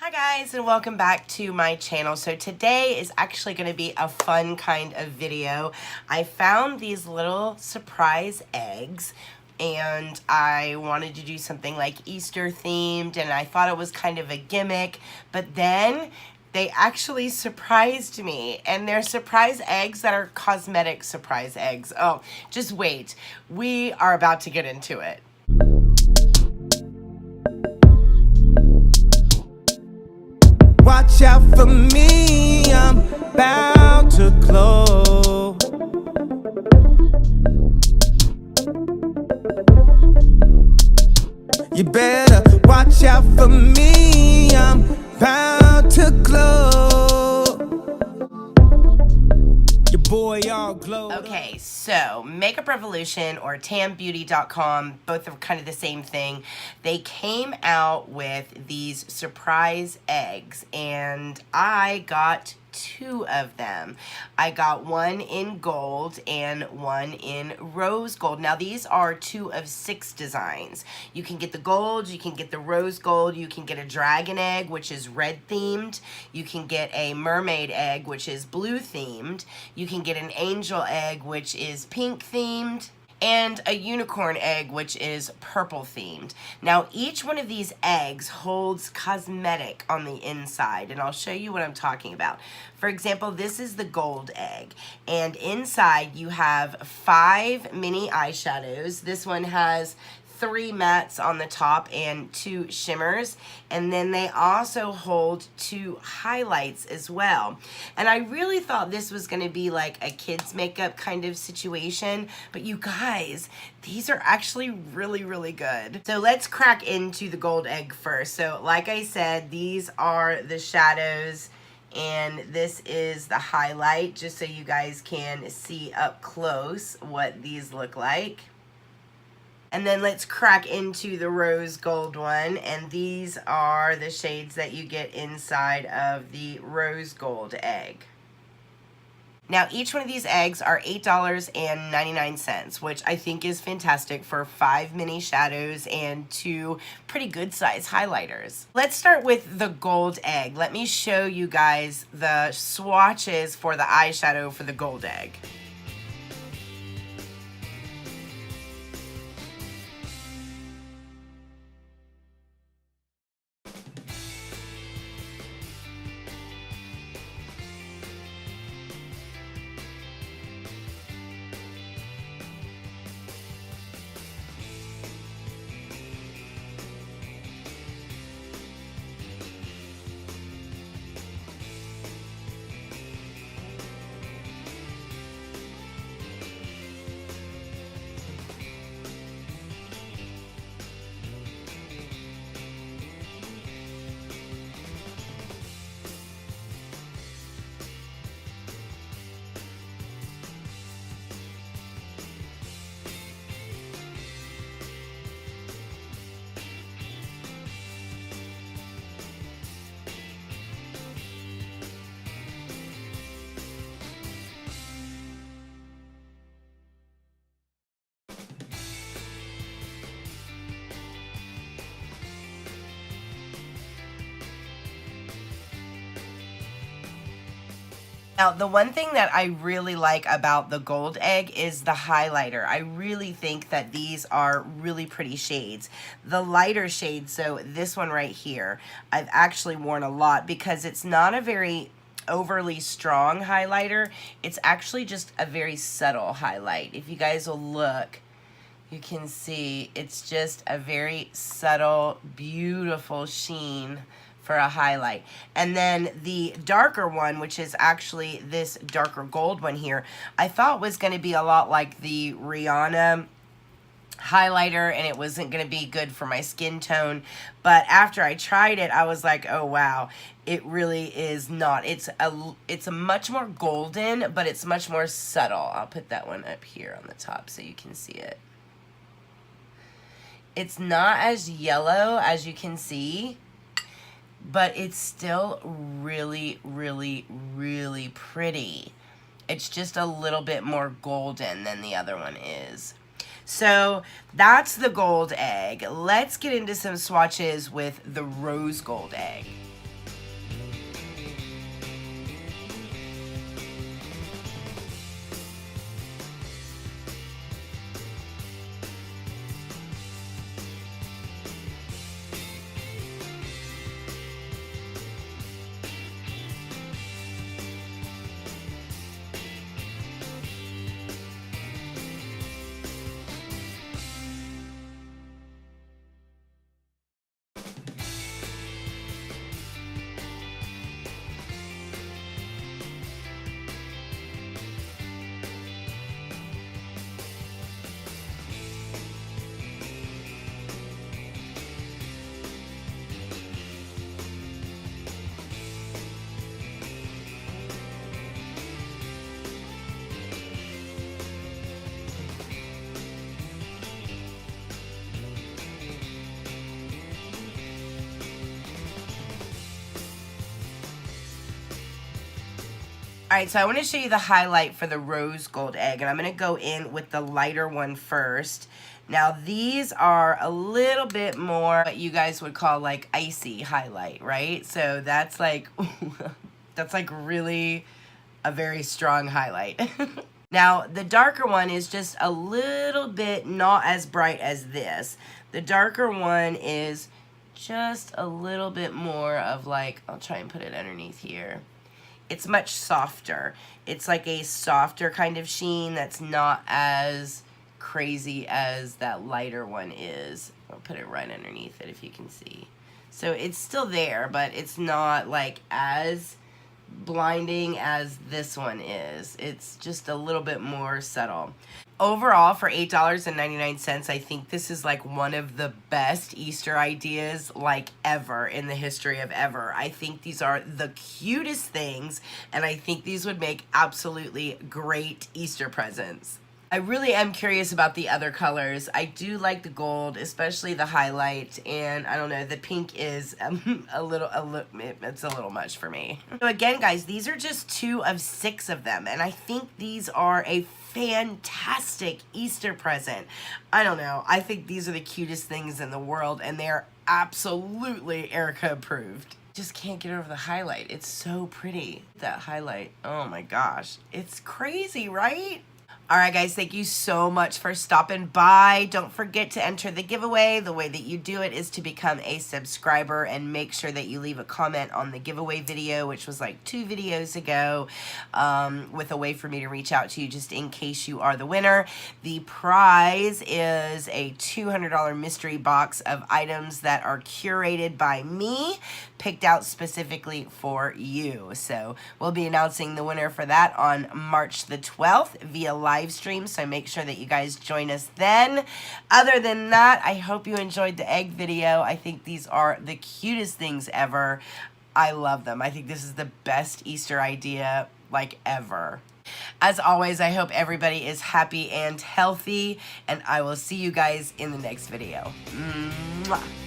Hi guys, and welcome back to my channel. So today is actually going to be a fun kind of video. I found these little surprise eggs and I wanted to do something like Easter themed, and I thought it was kind of a gimmick, but then they actually surprised me, and they're surprise eggs that are cosmetic surprise eggs. Oh, just wait. We are about to get into it. Watch out for me, I'm about to glow. You better watch out for me, I'm about to glow. Your boy all glowed. Okay, so Makeup Revolution or tambeauty.com, both are kind of the same thing. They came out with these surprise eggs, and I got two of them. I got one in gold and one in rose gold. Now these are 2 of 6 designs. You can get the gold, you can get the rose gold, you can get a dragon egg, which is red themed. You can get a mermaid egg, which is blue themed. You can get an angel egg, which is pink themed, and a unicorn egg, which is purple themed. Now each one of these eggs holds cosmetic on the inside, and I'll show you what I'm talking about. For example, this is the gold egg, and inside you have 5 mini eyeshadows. This one has 3 mattes on the top and 2 shimmers, and then they also hold 2 highlights as well. And I really thought this was going to be like a kids makeup kind of situation, but you guys, these are actually really good. So let's crack into the gold egg first. So like I said, these are the shadows and this is the highlight, just so you guys can see up close what these look like. And then let's crack into the rose gold one, and these are the shades that you get inside of the rose gold egg. Now each one of these eggs are $8.99, which I think is fantastic for 5 mini shadows and 2 pretty good size highlighters. Let's start with the gold egg. Let me show you guys the swatches for the eyeshadow for the gold egg. Now, the one thing that I really like about the gold egg is the highlighter. I really think that these are really pretty shades. The lighter shade, so this one right here, I've actually worn a lot because it's not a very overly strong highlighter. It's actually just a very subtle highlight. If you guys will look, you can see it's just a very subtle, beautiful sheen for a highlight. And then the darker one, which is actually this darker gold one here, I thought was going to be a lot like the Rihanna highlighter, and it wasn't going to be good for my skin tone. But after I tried it, I was like, oh wow, it really is not. It's a much more golden, but it's much more subtle. I'll put that one up here on the top so you can see it. It's not as yellow as you can see, but it's still really pretty. It's just a little bit more golden than the other one is. So that's the gold egg. Let's get into some swatches with the rose gold egg. Alright, so I want to show you the highlight for the rose gold egg, and I'm going to go in with the lighter one first. Now, these are a little bit more what you guys would call like icy highlight, right? So that's like, that's like really a very strong highlight. Now, the darker one is just a little bit not as bright as this. The darker one is just a little bit more of like, I'll try and put it underneath here. It's much softer. It's like a softer kind of sheen that's not as crazy as that lighter one is. I'll put it right underneath it if you can see. So it's still there, but it's not like as blinding as this one is. It's just a little bit more subtle. Overall, for $8.99, I think this is like one of the best Easter ideas like ever in the history of ever. I think these are the cutest things, and I think these would make absolutely great Easter presents. I really am curious about the other colors. I do like the gold, especially the highlight, and I don't know, the pink is it's a little much for me. So again, guys, these are just 2 of 6 of them, and I think these are a fantastic Easter present. I don't know, I think these are the cutest things in the world, and they're absolutely Erica approved. Just can't get over the highlight. It's so pretty. That highlight, oh my gosh, it's crazy, right? Alright guys, thank you so much for stopping by. Don't forget to enter the giveaway. The way that you do it is to become a subscriber and make sure that you leave a comment on the giveaway video, which was like 2 videos ago, with a way for me to reach out to you just in case you are the winner. The prize is a $200 mystery box of items that are curated by me, picked out specifically for you. So we'll be announcing the winner for that on March the 12th via live stream, so make sure that you guys join us then. Other than that, I hope you enjoyed the egg video. I think these are the cutest things ever. I love them. I think this is the best Easter idea like ever. As always, I hope everybody is happy and healthy, and I will see you guys in the next video. Mwah.